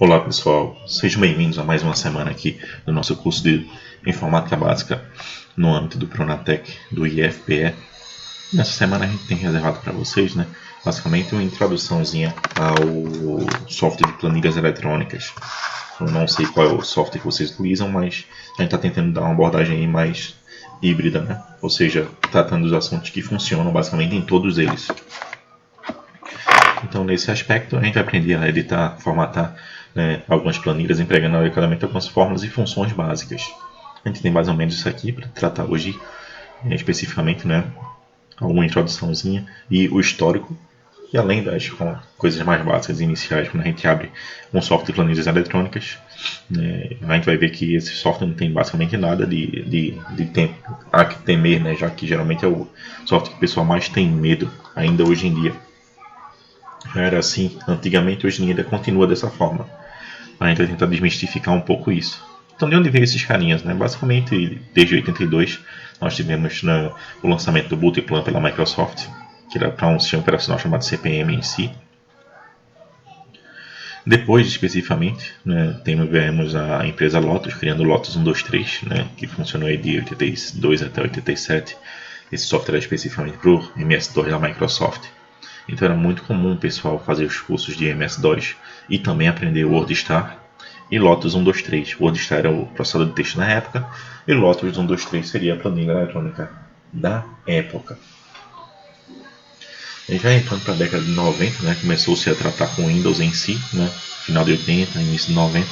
Olá pessoal, sejam bem-vindos a mais uma semana aqui do nosso curso de Informática Básica no âmbito do Pronatec, do IFPE. Nessa semana a gente tem reservado para vocês, basicamente uma introduçãozinha ao software de planilhas eletrônicas. Eu não sei qual é o software que vocês utilizam, mas a gente está tentando dar uma abordagem aí mais híbrida, ou seja, tratando dos assuntos que funcionam basicamente em todos eles. Então, nesse aspecto, a gente vai aprender a editar, formatar algumas planilhas, empregando adequadamente algumas fórmulas e funções básicas. A gente tem mais ou menos isso aqui para tratar hoje, especificamente, alguma introduçãozinha e o histórico. E além das coisas mais básicas iniciais, quando a gente abre um software de planilhas eletrônicas, a gente vai ver que esse software não tem basicamente nada de tempo a que temer, já que geralmente é o software que o pessoal mais tem medo ainda hoje em dia. Era assim antigamente, hoje em dia ainda continua dessa forma. A gente vai tentar desmistificar um pouco isso. Então, de onde veio esses carinhas? Basicamente, desde 82, nós tivemos o lançamento do Multiplan pela Microsoft, que era para um sistema operacional chamado CP/M em si. Depois, especificamente, tivemos a empresa Lotus, criando o Lotus 123, que funcionou aí de 82 até 87. Esse software era especificamente para o MS-DOS da Microsoft. Então era muito comum o pessoal fazer os cursos de MS-DOS e também aprender o WordStar e Lotus 123. O WordStar era o processador de texto na época e o Lotus 123 seria a planilha eletrônica da época. E já entrando para a década de 90, começou-se a tratar com Windows em si, final de 80, início de 90.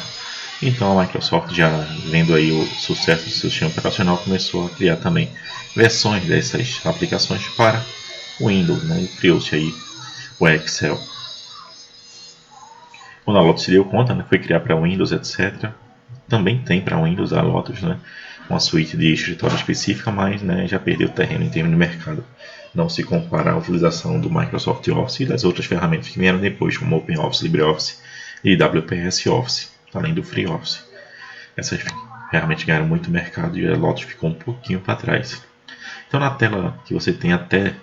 Então a Microsoft, já vendo aí o sucesso do seu sistema operacional, começou a criar também versões dessas aplicações para o Windows, e criou-se aí o Excel. Quando a Lotus se deu conta, foi criar para Windows, etc. Também tem para Windows a Lotus, uma suíte de escritório específica, mas já perdeu terreno em termos de mercado. Não se compara à utilização do Microsoft Office e das outras ferramentas que vieram depois, como OpenOffice, LibreOffice e WPS Office, além do FreeOffice. Essas ferramentas ganharam muito mercado e a Lotus ficou um pouquinho para trás. Então, na tela que você tem até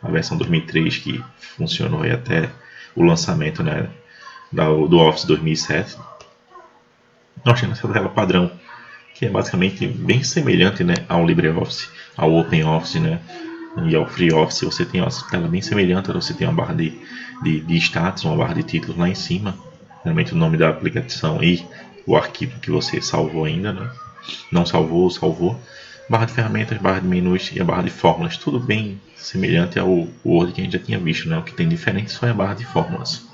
a versão 2003, que funcionou aí até o lançamento do Office 2007, nós temos essa tela padrão, que é basicamente bem semelhante ao LibreOffice, ao OpenOffice e ao FreeOffice. Você tem uma tela bem semelhante, você tem uma barra de status, uma barra de títulos lá em cima, realmente o nome da aplicação e o arquivo que você salvou ainda, não salvou, barra de ferramentas, barra de menus e a barra de fórmulas, tudo bem semelhante ao Word que a gente já tinha visto, o que tem diferente só é a barra de fórmulas.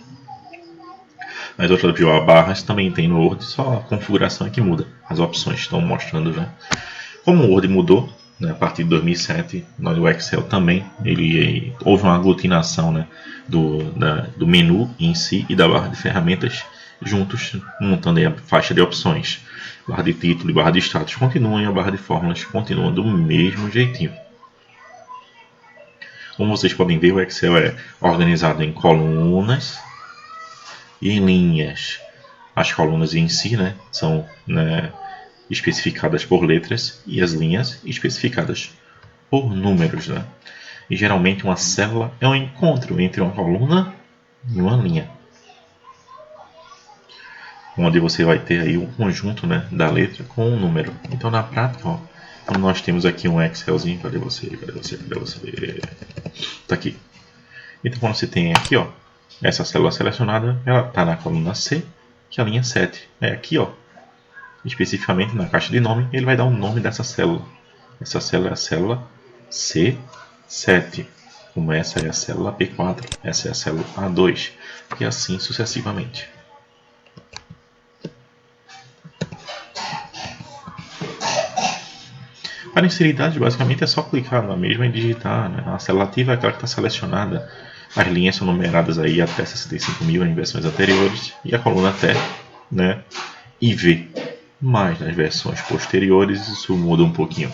As outras barras também tem no Word, só a configuração é que muda, as opções estão mostrando já. Como o Word mudou, a partir de 2007, o Excel também, houve uma aglutinação do menu em si e da barra de ferramentas juntos, montando aí a faixa de opções. Barra de título e barra de status continuam e a barra de fórmulas continua do mesmo jeitinho. Como vocês podem ver, o Excel é organizado em colunas e em linhas. As colunas em si são especificadas por letras e as linhas especificadas por números. E geralmente uma célula é um encontro entre uma coluna e uma linha, onde você vai ter aí um conjunto da letra com um número. Então, na prática, quando nós temos aqui um Excelzinho, cadê você? Está aqui. Então, quando você tem aqui, essa célula selecionada, ela está na coluna C, que é a linha 7. Aqui, especificamente na caixa de nome, ele vai dar o nome dessa célula. Essa célula é a célula C7. Como essa é a célula P4, essa é a célula A2, e assim sucessivamente. Para inserir dados, basicamente é só clicar na mesma e digitar. A célula ativa é aquela que está selecionada. As linhas são numeradas aí até 65.000 em versões anteriores e a coluna até IV. Mas nas versões posteriores isso muda um pouquinho.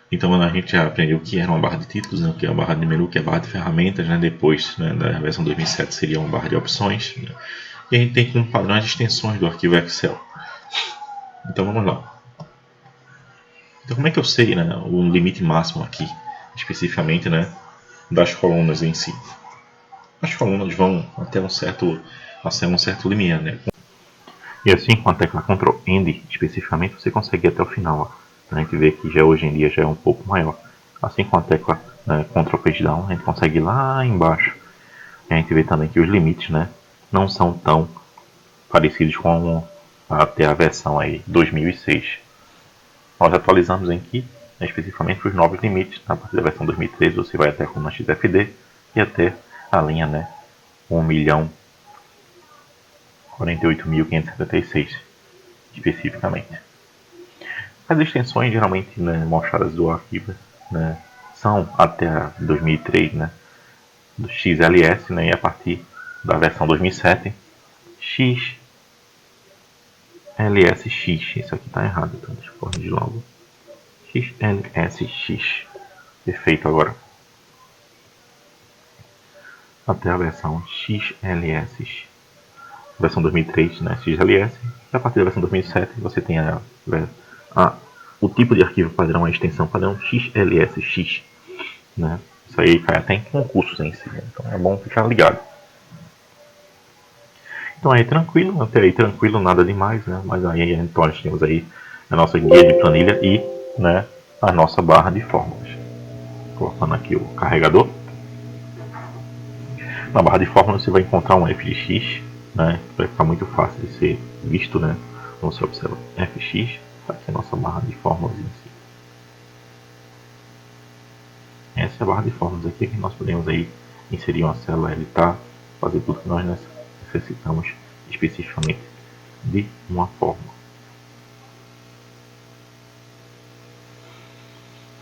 Então a gente já aprendeu o que era uma barra de títulos, o que é a barra de menu, o que é a barra de ferramentas. Depois, da versão 2007 seria uma barra de opções. E a gente tem como padrão as extensões do arquivo Excel. Então vamos lá. Então como é que eu sei o limite máximo aqui, especificamente das colunas em si? as colunas vão até um certo limiar, né? E assim, com a tecla Ctrl End especificamente, você consegue ir até o final. Ó. A gente vê que já hoje em dia já é um pouco maior. Assim, com a tecla Ctrl Page Down, a gente consegue ir lá embaixo. E a gente vê também que os limites, né, não são tão parecidos com até a versão aí 2006. Nós atualizamos aqui, né, especificamente os novos limites. A partir da versão 2013 você vai até a coluna XFD e até a linha, né, 1.048.576 especificamente. As extensões geralmente, né, mostradas do arquivo, né, são até a 2003, né, do XLS, né, e a partir da versão 2007 XLSX. Isso aqui está errado, então deixa eu corrigir logo. XLSX. Perfeito agora. Até a versão XLS. Versão 2003, né, XLS. E a partir da versão 2007 você tem o tipo de arquivo padrão, a extensão padrão XLSX. Né? Isso aí cai até em concursos em si. Né? Então é bom ficar ligado. Então aí tranquilo, até aí tranquilo, nada demais, né? Mas aí então nós temos aí a nossa guia de planilha e, né, a nossa barra de fórmulas. Colocando aqui o carregador. Na barra de fórmulas você vai encontrar um f de x, né? Vai ficar muito fácil de ser visto, né? Então você observa fx, está aqui a nossa barra de fórmulas em si. Essa é a barra de fórmulas aqui que nós podemos aí inserir uma célula, editar, fazer tudo que nós necessitamos especificamente de uma fórmula.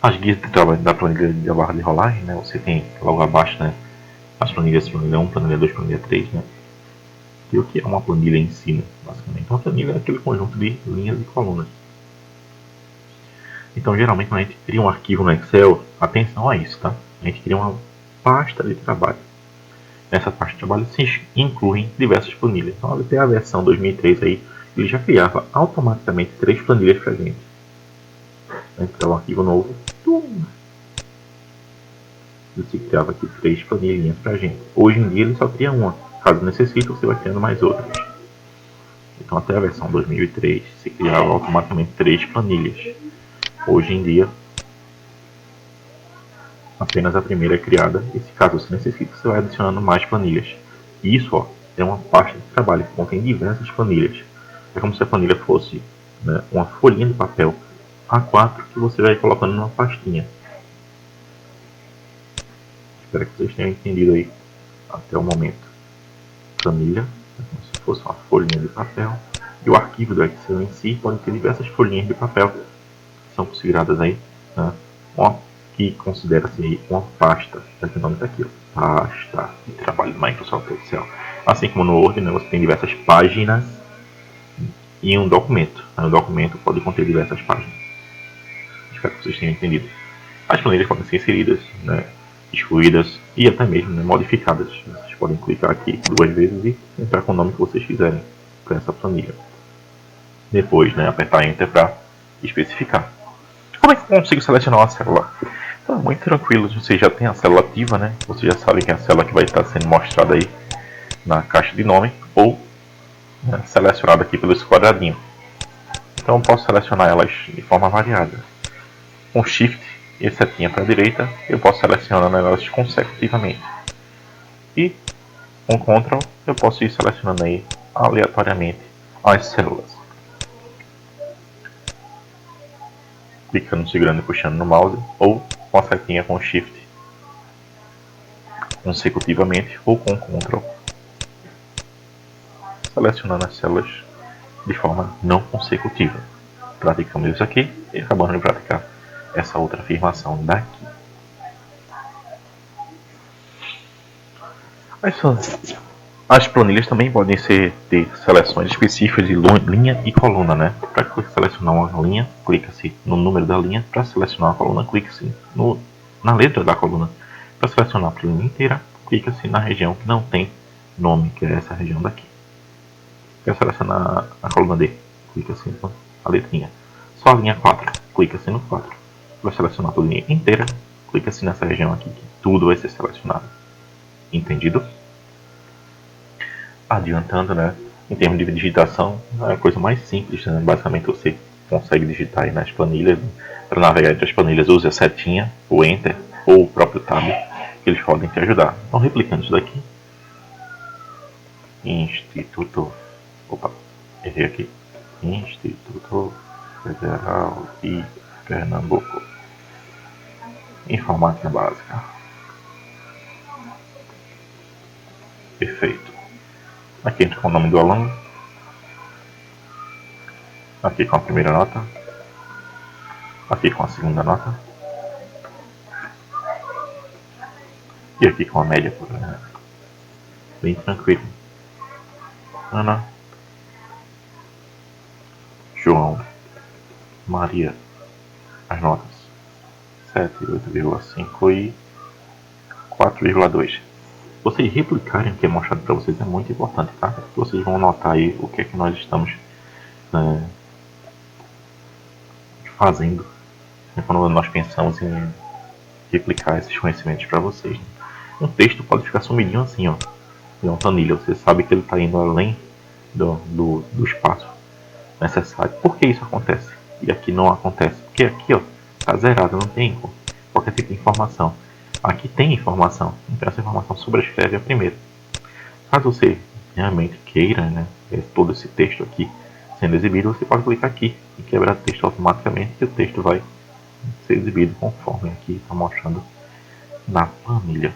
As guias de trabalho da planilha da barra de rolagem, né? Você tem logo abaixo, né, as planilhas, planilha 1, planilha 2, planilha 3, né? E o que é uma planilha em si, né? Basicamente, uma planilha é aquele conjunto de linhas e colunas. Então, geralmente, quando a gente cria um arquivo no Excel, atenção a isso, tá? A gente cria uma pasta de trabalho. Nessa pasta de trabalho se incluem diversas planilhas. Então, até a versão 2003 aí, ele já criava automaticamente 3 planilhas para a gente. A gente criava um arquivo novo, ele se criava aqui 3 planilhinhas para a gente. Hoje em dia ele só cria uma. Caso necessite, você vai criando mais outras. Então, até a versão 2003 se criava automaticamente 3 planilhas. Hoje em dia, apenas a primeira é criada, e se caso você necessite, você vai adicionando mais planilhas. E isso, ó, é uma pasta de trabalho que contém diversas planilhas. É como se a planilha fosse, né, uma folhinha de papel A4 que você vai colocando numa pastinha. Espero que vocês tenham entendido aí até o momento. Planilha é como se fosse uma folhinha de papel, e o arquivo do Excel em si pode ter diversas folhinhas de papel que são consideradas aí, né, que considera-se uma pasta. O nome está aqui, ó, pasta de trabalho do Microsoft Excel. Assim como no Word, né, você tem diversas páginas e um documento. O documento pode conter diversas páginas. Espero que vocês tenham entendido. As planilhas podem ser inseridas, né, excluídas e até mesmo, né, modificadas. Vocês podem clicar aqui 2 vezes e entrar com o nome que vocês quiserem para essa planilha. Depois, né, apertar Enter para especificar. Como é que eu consigo selecionar uma célula? Então, muito tranquilo, você já tem a célula ativa, né? Você já sabe que é a célula que vai estar sendo mostrada aí na caixa de nome, ou, né, selecionada aqui pelo quadradinho. Então eu posso selecionar elas de forma variada. Com Shift e setinha para a direita, eu posso selecionar elas consecutivamente. E com Ctrl eu posso ir selecionando aí aleatoriamente as células. Clicando, segurando e puxando no mouse, ou com a setinha com Shift consecutivamente, ou com Ctrl, selecionando as células de forma não consecutiva. Praticamos isso aqui e acabamos de praticar essa outra afirmação daqui. As planilhas também podem ter seleções específicas de linha e coluna, né? Para selecionar uma linha, clica-se no número da linha. Para selecionar a coluna, clica-se na letra da coluna. Para selecionar a linha inteira, clica-se na região que não tem nome, que é essa região daqui. Quer selecionar a coluna D, clica-se na letrinha. Só a linha 4, clica-se no 4. Para selecionar a linha inteira, clica-se nessa região aqui, que tudo vai ser selecionado. Entendido? Adiantando, né? Em termos de digitação, é a coisa mais simples, né? Basicamente você consegue digitar aí nas planilhas. Para navegar entre as planilhas, use a setinha, o Enter ou o próprio Tab, que eles podem te ajudar. Então, replicando isso daqui. Instituto. Opa, errei aqui. Instituto Federal de Pernambuco. Informática básica. Perfeito. Aqui entra com o nome do aluno. Aqui com a primeira nota. Aqui com a segunda nota. E aqui com a média, por exemplo. Bem tranquilo. Ana. João. Maria. As notas. 7, 8,5 e 4,2. Vocês replicarem o que é mostrado para vocês é muito importante, tá? Vocês vão notar aí o que é que nós estamos fazendo, né, quando nós pensamos em replicar esses conhecimentos para vocês. Um texto pode ficar sumidinho assim, ó. Ele é um planilha, você sabe que ele está indo além do espaço necessário. Por que isso acontece? E aqui não acontece. Porque aqui, ó, está zerado, não tem qualquer tipo de informação. Aqui tem informação, então essa informação sobrescreve a primeira. Caso você realmente queira, né, ver todo esse texto aqui sendo exibido, você pode clicar aqui e quebrar o texto automaticamente e o texto vai ser exibido conforme aqui está mostrando na planilha.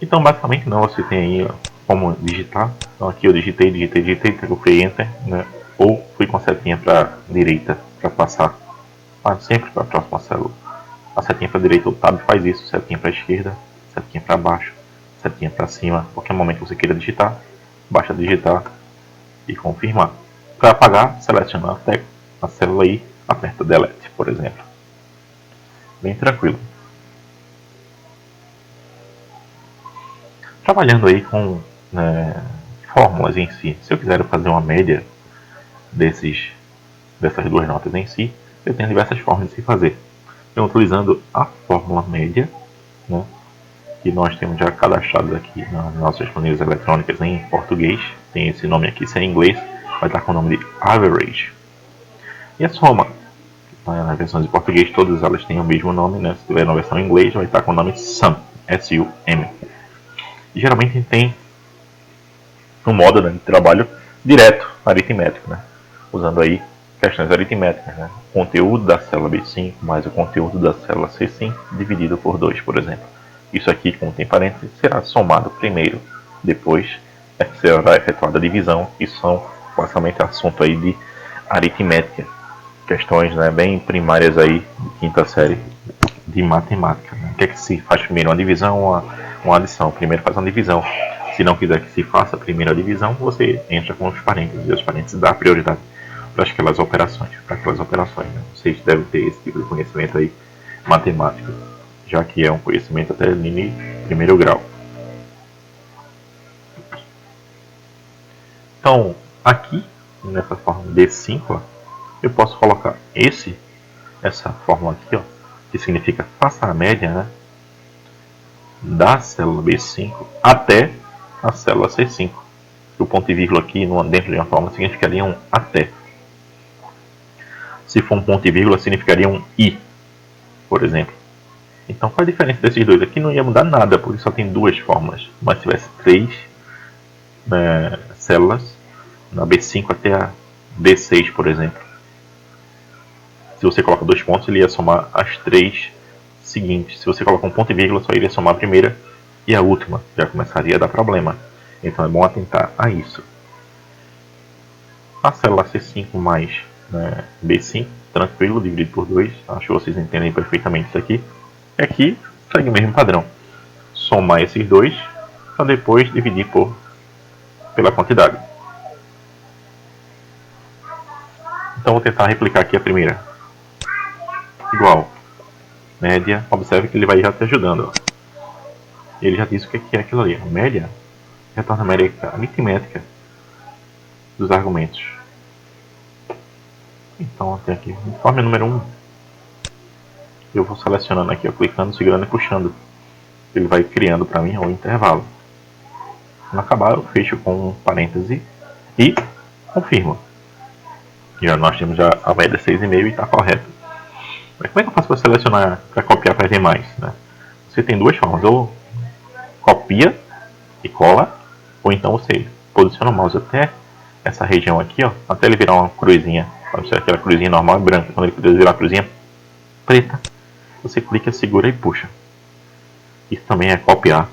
Então, basicamente, não, você tem aí ó, como digitar. Então, aqui eu digitei, coloquei Enter, né, ou fui com a setinha para a direita para passar sempre para a próxima célula. A setinha para a direita, o Tab faz isso, setinha para a esquerda, setinha para baixo, setinha para cima. Qualquer momento que você queira digitar, basta digitar e confirmar. Para apagar, seleciona a célula aí, aperta Delete, por exemplo. Bem tranquilo. Trabalhando aí com fórmulas em si. Se eu quiser fazer uma média dessas duas notas em si, eu tenho diversas formas de se fazer. Então, utilizando a fórmula média, né, que nós temos já cadastrados aqui nas nossas planilhas eletrônicas em português, tem esse nome aqui, se é em inglês, vai estar com o nome de average. E a soma, nas versões de português, todas elas têm o mesmo nome, né? Se tiver na versão em inglês, vai estar com o nome sum, S-U-M. E geralmente tem um modo, né, de trabalho direto, aritmético, né? Usando aí questões aritméticas, né? O conteúdo da célula B5 mais o conteúdo da célula C5 dividido por 2, por exemplo. Isso aqui, como tem parênteses, será somado primeiro, depois será efetuada a divisão. Isso são basicamente assunto aí de aritmética, questões, né, bem primárias aí de quinta série de matemática. Né? O que é que se faz primeiro? Uma divisão ou uma adição? Primeiro faz uma divisão. Se não quiser que se faça a primeira divisão, você entra com os parênteses e os parênteses dá prioridade para aquelas operações. Né? Vocês devem ter esse tipo de conhecimento aí matemático, já que é um conhecimento até de primeiro grau. Então, aqui, nessa forma B5, ó, eu posso colocar essa fórmula aqui, ó, que significa faça a média, né, da célula B5 até a célula C5. O ponto e vírgula aqui dentro de uma fórmula significaria um até. Se for um ponto e vírgula, significaria um i, por exemplo. Então, qual a diferença desses dois? Aqui não ia mudar nada, porque só tem duas fórmulas. Mas se tivesse 3 células, na B5 até a B6, por exemplo. Se você coloca 2 pontos, ele ia somar as 3 seguintes. Se você coloca um ponto e vírgula, só iria somar a primeira e a última. Já começaria a dar problema. Então é bom atentar a isso. A célula C5 mais B5, tranquilo, dividido por 2. Acho que vocês entendem perfeitamente isso aqui. E aqui segue o mesmo padrão. Somar esses dois para depois dividir pela quantidade. Então vou tentar replicar aqui a primeira. Igual. Média. Observe que ele vai já te ajudando. Ó. Ele já disse o que é aquilo ali. A média retorna a média aritmética dos argumentos. Então tem aqui forma número 1. Eu vou selecionando aqui, ó, clicando, segurando e puxando. Ele vai criando para mim o intervalo. Quando acabar, eu fecho com um parêntese e confirmo. Já nós temos já a média 6,5 e está correto. Mas como é que eu faço para selecionar, para copiar para as demais? Né? Você tem duas formas, ou copia e cola, ou então você posiciona o mouse até essa região aqui, ó, até ele virar uma cruzinha. Pode ser aquela cruzinha normal e branca, quando ele virar a cruzinha preta, você clica, segura e puxa. Isso também é copiar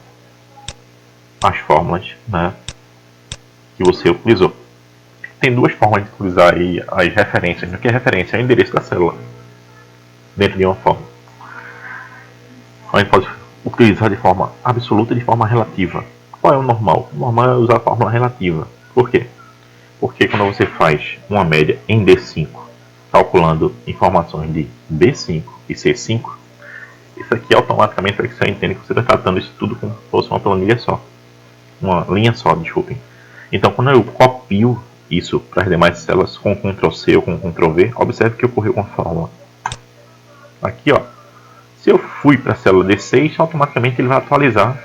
as fórmulas, né, que você utilizou. Tem duas formas de utilizar aí as referências. O que é referência? É o endereço da célula dentro de uma fórmula. A gente pode utilizar de forma absoluta e de forma relativa. Qual é o normal? O normal é usar a fórmula relativa. Por quê? Porque quando você faz uma média em D5, calculando informações de B5 e C5, isso aqui automaticamente você entende que você está tratando isso tudo como se fosse uma planilha só. Uma linha só, desculpem. Então, quando eu copio isso para as demais células com Ctrl C ou com Ctrl V, observe que ocorreu com a fórmula. Aqui, ó, se eu fui para a célula D6, automaticamente ele vai atualizar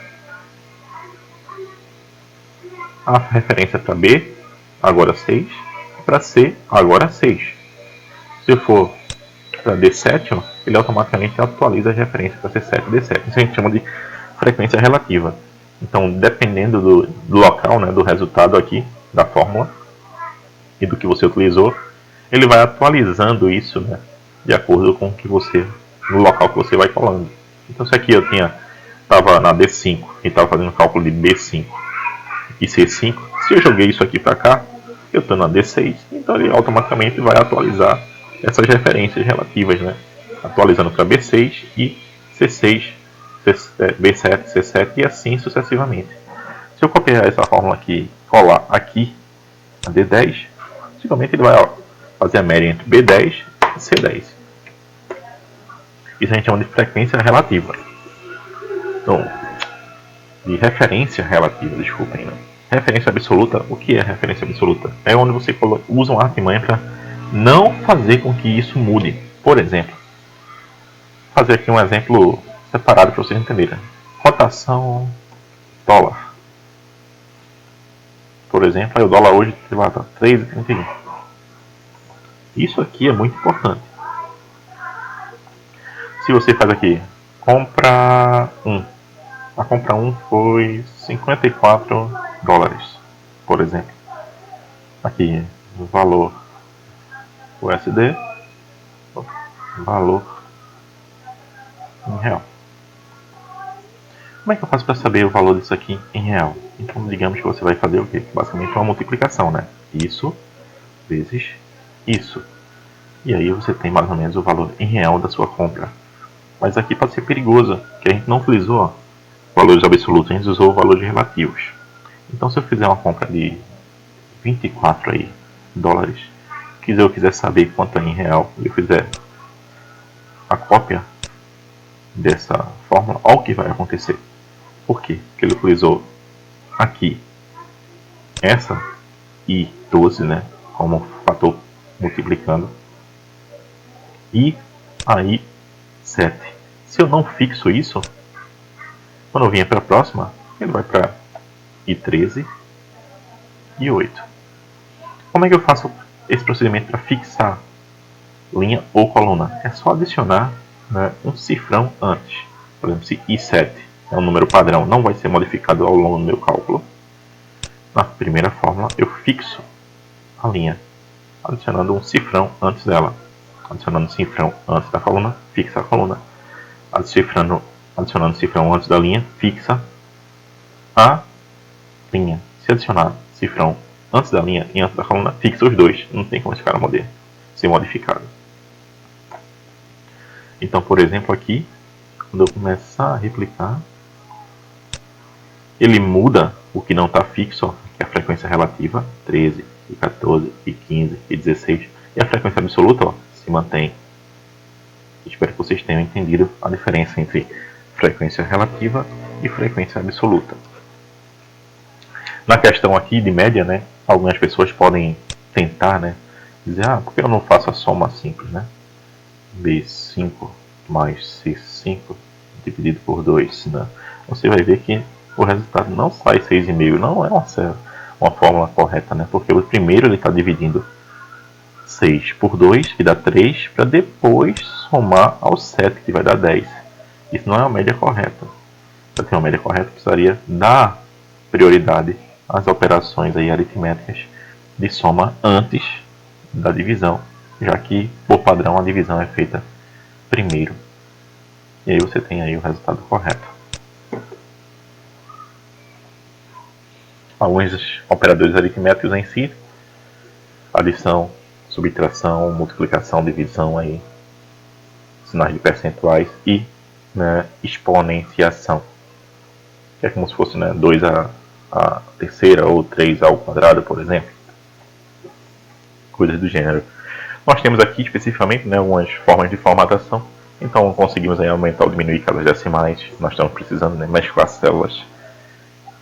a referência para B, agora 6, para C, agora 6. Se eu for para D7, ó, ele automaticamente atualiza as referências para C7 e D7. Isso a gente chama de frequência relativa. Então, dependendo do local, né, do resultado aqui, da fórmula, e do que você utilizou, ele vai atualizando isso, né, de acordo com o que você, no local que você vai colando. Então, se aqui eu estava na D5 e estava fazendo cálculo de B5 e C5, se eu joguei isso aqui para cá, eu estou na D6, então ele automaticamente vai atualizar essas referências relativas, né, atualizando para B6 e C6, B7, C7 e assim sucessivamente. Se eu copiar essa fórmula aqui, colar aqui a D10, possivelmente ele vai fazer a média entre B10 e C10. Isso a gente chama de frequência relativa. Então, de referência relativa, desculpem. Né? Referência absoluta, o que é referência absoluta? É onde você usa uma artimanha para não fazer com que isso mude. Por exemplo, vou fazer aqui um exemplo separado para vocês entenderem. Cotação dólar. Por exemplo, aí o dólar hoje está 3,31. Isso aqui é muito importante. Se você faz aqui, compra 1. A compra 1 foi 54 dólares, por exemplo. Aqui, o valor USD, valor em real. Como é que eu faço para saber o valor disso aqui em real? Então, digamos que você vai fazer o quê? Basicamente uma multiplicação, né? Isso vezes isso. E aí você tem mais ou menos o valor em real da sua compra. Mas aqui pode ser perigoso, porque a gente não utilizou valores absolutos, a gente usou valores relativos. Então, se eu fizer uma compra de 24 aí, dólares, eu quiser saber quanto é em real, e eu fizer a cópia dessa fórmula, olha o que vai acontecer. Por quê? Porque ele utilizou aqui essa I12, né, como fator multiplicando, e aí 7. Se eu não fixo isso, quando eu vier para a próxima, ele vai para I13 e 8. Como é que eu faço esse procedimento para fixar linha ou coluna? É só adicionar, né, um cifrão antes. Por exemplo, se I7 é um número padrão, não vai ser modificado ao longo do meu cálculo. Na primeira fórmula, eu fixo a linha, adicionando um cifrão antes dela. Adicionando um cifrão antes da coluna, fixa a coluna. Adicionando um cifrão antes da linha, fixa a linha. Se adicionar cifrão antes da linha e antes da coluna, fixa os dois. Não tem como esse cara ser modificado. Então, por exemplo, aqui, quando eu começar a replicar, ele muda o que não está fixo, ó, que é a frequência relativa, 13, e 14, e 15, e 16. E a frequência absoluta, ó, se mantém. Espero que vocês tenham entendido a diferença entre frequência relativa e frequência absoluta. Na questão aqui de média, né, algumas pessoas podem tentar, né, dizer, por que eu não faço a soma simples, né? B5 mais C5 dividido por 2, né? Você vai ver que o resultado não sai 6,5. Não é uma fórmula correta, né? Porque o primeiro ele está dividindo 6 por 2, que dá 3, para depois somar ao 7, que vai dar 10. Isso não é uma média correta. Para ter uma média correta, precisaria dar prioridade às operações aí aritméticas de soma antes da divisão, já que, por padrão, a divisão é feita primeiro. E aí você tem aí o resultado correto. Alguns operadores aritméticos em si, adição, subtração, multiplicação, divisão, aí, sinais de percentuais e, né, exponenciação, que é como se fosse, né, 2 a terceira ou 3 ao quadrado, por exemplo, coisas do gênero. Nós temos aqui especificamente, né, algumas formas de formatação. Então conseguimos aí aumentar ou diminuir casas decimais. Nós estamos precisando, né, mesclar células.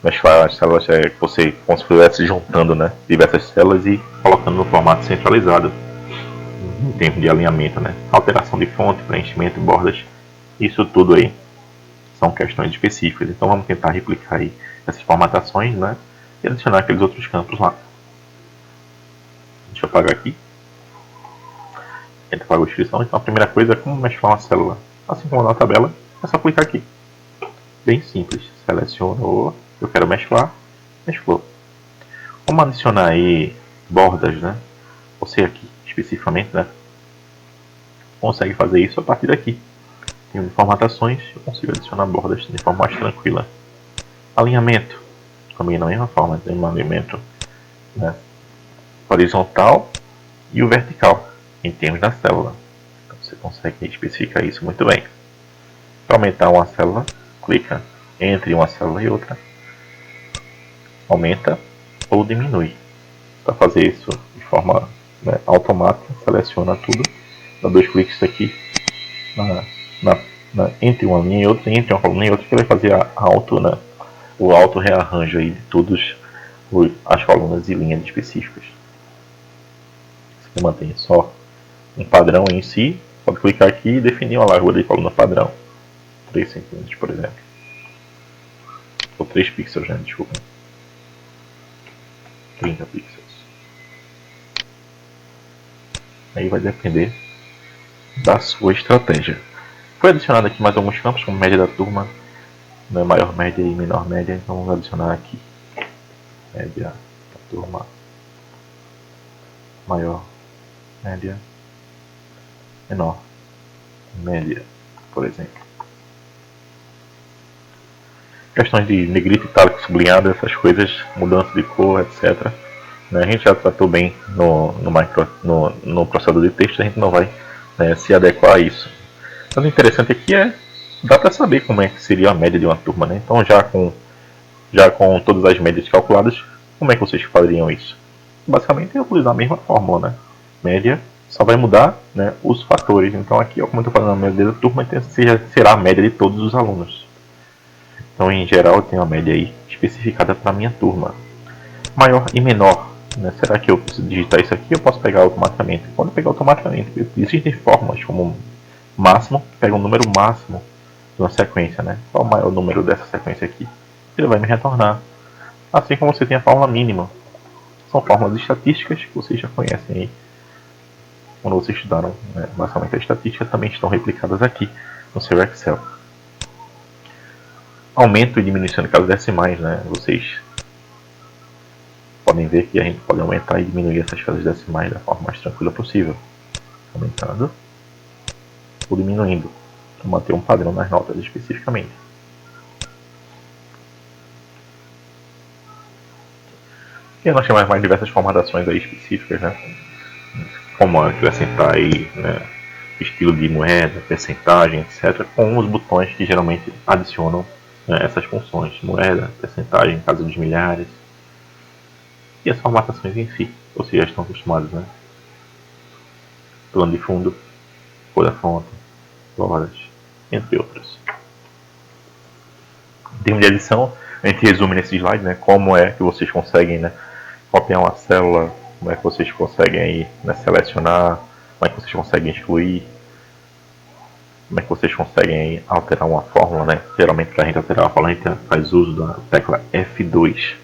Mesclar as células é você como se estivesse juntando, né, diversas células e colocando no formato centralizado em termos de alinhamento, né? Alteração de fonte, preenchimento, bordas, isso tudo aí são questões específicas. Então vamos tentar replicar aí essas formatações, né, e adicionar aqueles outros campos lá. Deixa eu apagar aqui. Entra para a descrição. Então a primeira coisa é como mesclar uma célula. Assim como na tabela, é só clicar aqui. Bem simples. Selecionou, eu quero mesclar, mesclou. Vamos adicionar aí bordas, né? Você aqui especificamente, né, consegue fazer isso a partir daqui. Em formatações, eu consigo adicionar bordas de forma mais tranquila. Alinhamento, também da mesma forma, tem um alinhamento, né, horizontal e o vertical, em termos da célula. Então você consegue especificar isso muito bem. Para aumentar uma célula, clica entre uma célula e outra, aumenta ou diminui. Para fazer isso de forma, né, automática, seleciona tudo, dá 2 cliques aqui entre uma linha e outra, entre uma coluna e outra, que vai fazer o auto rearranjo aí de todas as colunas e linhas específicas. Você mantém só um padrão em si, pode clicar aqui e definir uma largura de coluna padrão, 3 cm, por exemplo, ou 3 pixels, né? Desculpa, 30 pixels. Aí vai depender da sua estratégia. Foi adicionado aqui mais alguns campos, como média da turma, né, maior média e menor média, então vamos adicionar aqui média da turma, maior média, menor média, por exemplo. Questões de negrito, itálico, sublinhado, essas coisas, mudança de cor, etc. A gente já tratou bem no processador de texto, a gente não vai, né, se adequar a isso. Mas o interessante aqui é, dá para saber como é que seria a média de uma turma, né? Então já com todas as médias calculadas, como é que vocês fariam isso? Basicamente é utilizar a mesma fórmula, né? Média só vai mudar, né, os fatores. Então aqui, ó, como eu estou falando a média da turma, então será a média de todos os alunos. Então em geral eu tenho a média aí especificada para a minha turma. Maior e menor, né? Será que eu preciso digitar isso aqui ou posso pegar automaticamente? Pode pegar automaticamente. Existem fórmulas como máximo, pega um número máximo de uma sequência, né? Qual é o maior número dessa sequência aqui? Ele vai me retornar. Assim como você tem a fórmula mínima. São fórmulas estatísticas que vocês já conhecem aí. Quando vocês estudaram, né, basicamente a estatística, também estão replicadas aqui no seu Excel. Aumento e diminuição de casas decimais, né? Vocês podem ver que a gente pode aumentar e diminuir essas casas decimais da forma mais tranquila possível. Aumentando ou diminuindo, para manter um padrão nas notas especificamente. E nós temos mais diversas formatações aí específicas, né? Como acrescentar aí, né, estilo de moeda, percentagem, etc., com os botões que geralmente adicionam, né, essas funções: moeda, percentagem, casa dos milhares, e as formatações em si, vocês já estão acostumados, né? Plano de fundo, cor da fonte, bordas, entre outras. Em termos de edição, a gente resume nesse slide, né, como é que vocês conseguem, né, copiar uma célula, como é que vocês conseguem aí, né, selecionar, como é que vocês conseguem excluir, como é que vocês conseguem alterar uma fórmula, né? Geralmente para a gente alterar a fórmula a gente faz uso da tecla F2.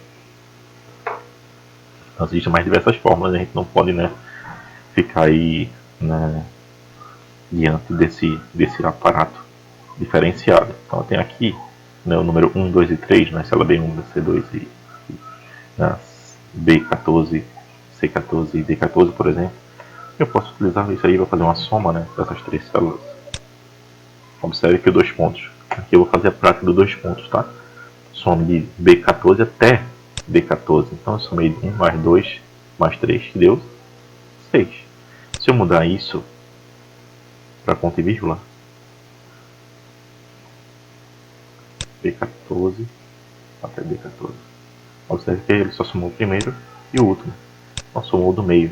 Então existem mais diversas fórmulas, a gente não pode, né, ficar aí, né, diante desse aparato diferenciado. Então tem aqui, né, o número 1, 2 e 3, né, célula B1, C2 e né, B14, C14 e D14, por exemplo. Eu posso utilizar isso aí para fazer uma soma, né, dessas três células. Observe que os dois pontos. Aqui eu vou fazer a prática dos dois pontos, tá? Soma de B14 até D14. Então eu somei 1 mais 2 mais 3, que deu 6. Se eu mudar isso para ponto e vírgula, B14 até B14. Observe que ele só somou o primeiro e o último. Não somou o do meio.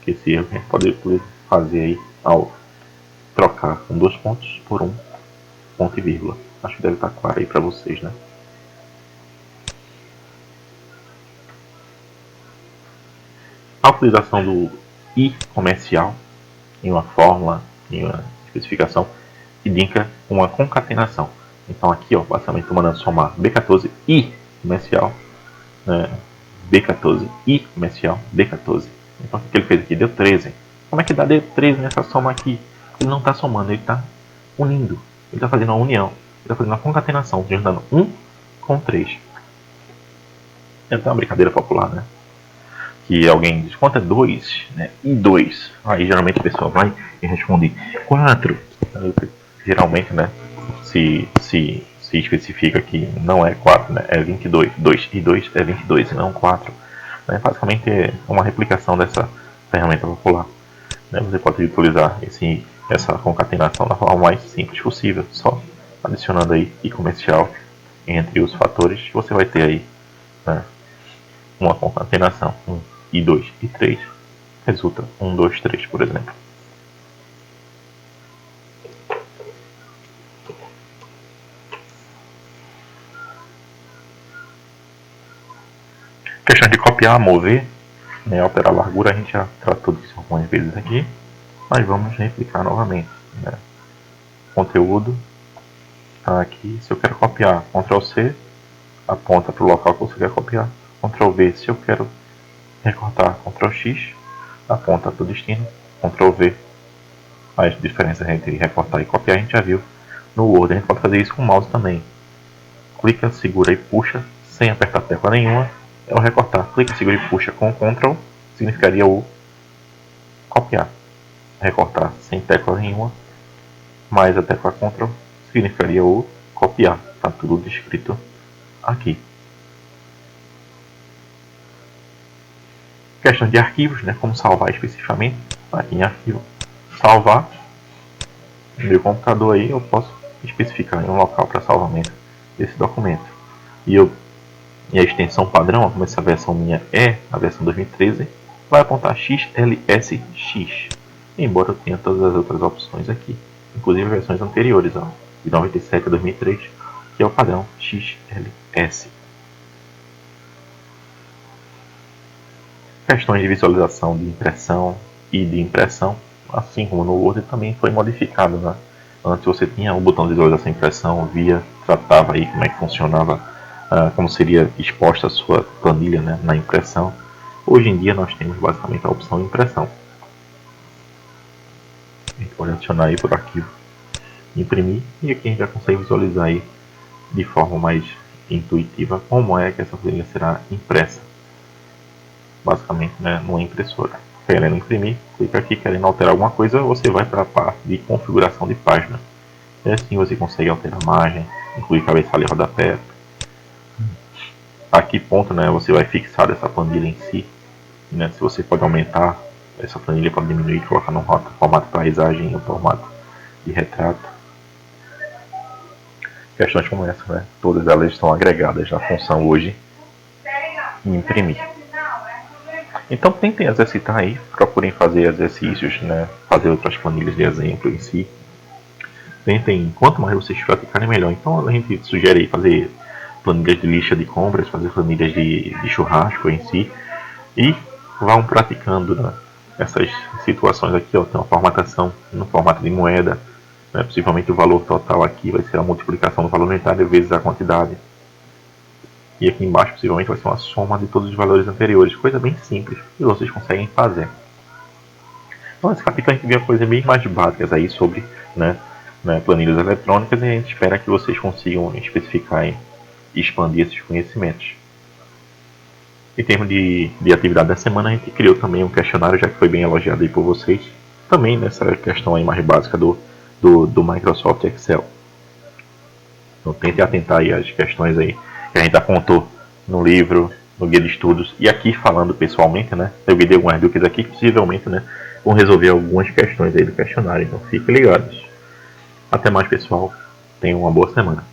Que esse erro a gente pode fazer aí ao trocar um dos pontos por um ponto e vírgula. Acho que deve estar claro aí para vocês, né? A utilização do I comercial em uma fórmula, em uma especificação, indica uma concatenação. Então aqui, ó, basicamente estou mandando somar B14 I comercial, B14 I comercial, B14. Então o que ele fez aqui? Deu 13. Como é que dá 13 nessa soma aqui? Ele não está somando, ele está unindo. Ele está fazendo uma união. Ele está fazendo uma concatenação, juntando 1 com 3. É até uma brincadeira popular, né? Que alguém diz, quanto é 2? Né? E 2. Aí geralmente a pessoa vai e responde 4. Geralmente, né? Se especifica que não é 4, né? É 22. 2 e 2 é 22 e não 4. Né? Basicamente é uma replicação dessa ferramenta popular. Né? Você pode utilizar essa concatenação da forma mais simples possível, só adicionando aí I comercial entre os fatores, você vai ter aí, né, uma concatenação 1 e 2 e 3, resulta 1, 2, 3, por exemplo. Questão de copiar, mover, né, alterar a largura, a gente já tratou disso algumas vezes aqui, mas vamos replicar novamente. Né? Conteúdo, tá aqui, se eu quero copiar, Ctrl C, aponta para o local que você quer copiar, Ctrl V, se eu quero recortar, Ctrl X, aponta para o destino, Ctrl V. As diferenças entre recortar e copiar a gente já viu. No Word a gente pode fazer isso com o mouse também. Clica, segura e puxa, sem apertar tecla nenhuma, é o recortar. Clica, segura e puxa com o Ctrl, significaria o copiar. Recortar sem tecla nenhuma, mais a tecla Ctrl, significaria o copiar. Está tudo descrito aqui. Questão de arquivos, né? Como salvar especificamente. Aqui em arquivo, salvar. No meu computador aí eu posso especificar um local para salvamento desse documento. E a extensão padrão, como essa versão minha é a versão 2013, vai apontar XLSX. Embora eu tenha todas as outras opções aqui, inclusive versões anteriores, ó, de 97 a 2003, que é o padrão XLS. Questões de visualização de impressão e de impressão, assim como no Word, também foi modificado. Né? Antes você tinha o botão de visualização e impressão, tratava aí como é que funcionava, como seria exposta a sua planilha, né, na impressão. Hoje em dia nós temos basicamente a opção impressão. A gente pode adicionar aí por arquivo, imprimir, e aqui a gente já consegue visualizar aí de forma mais intuitiva como é que essa planilha será impressa. Basicamente, né, numa impressora. Querendo imprimir, clica aqui, querendo alterar alguma coisa, você vai para a parte de configuração de página. E assim você consegue alterar a margem, incluir cabeçalho e rodapé. A que ponto, né, você vai fixar essa planilha em si. Né, se você pode aumentar essa planilha para diminuir, colocar no formato paisagem, no formato de retrato. Questões como essa, né, todas elas estão agregadas na função hoje imprimir. Então tentem exercitar aí, procurem fazer exercícios, né, fazer outras planilhas de exemplo em si. Tentem, quanto mais vocês praticarem melhor. Então a gente sugere aí fazer planilhas de lista de compras, fazer planilhas de churrasco em si. E vão praticando, né, essas situações aqui, ó, tem uma formatação no formato de moeda, né? Possivelmente o valor total aqui vai ser a multiplicação do valor unitário vezes a quantidade. E aqui embaixo possivelmente vai ser uma soma de todos os valores anteriores. Coisa bem simples que vocês conseguem fazer. Então nesse capítulo a gente viu coisas bem mais básicas aí sobre, né, planilhas eletrônicas, e a gente espera que vocês consigam especificar e expandir esses conhecimentos. Em termos de atividade da semana, a gente criou também um questionário, já que foi bem elogiado aí por vocês. Também nessa questão aí mais básica do Microsoft Excel. Então tente atentar aí às questões aí que a gente apontou no livro, no guia de estudos, e aqui falando pessoalmente, né? Eu guiei algumas dúvidas aqui que possivelmente, né, vão resolver algumas questões aí do questionário. Então fiquem ligados. Até mais, pessoal. Tenham uma boa semana.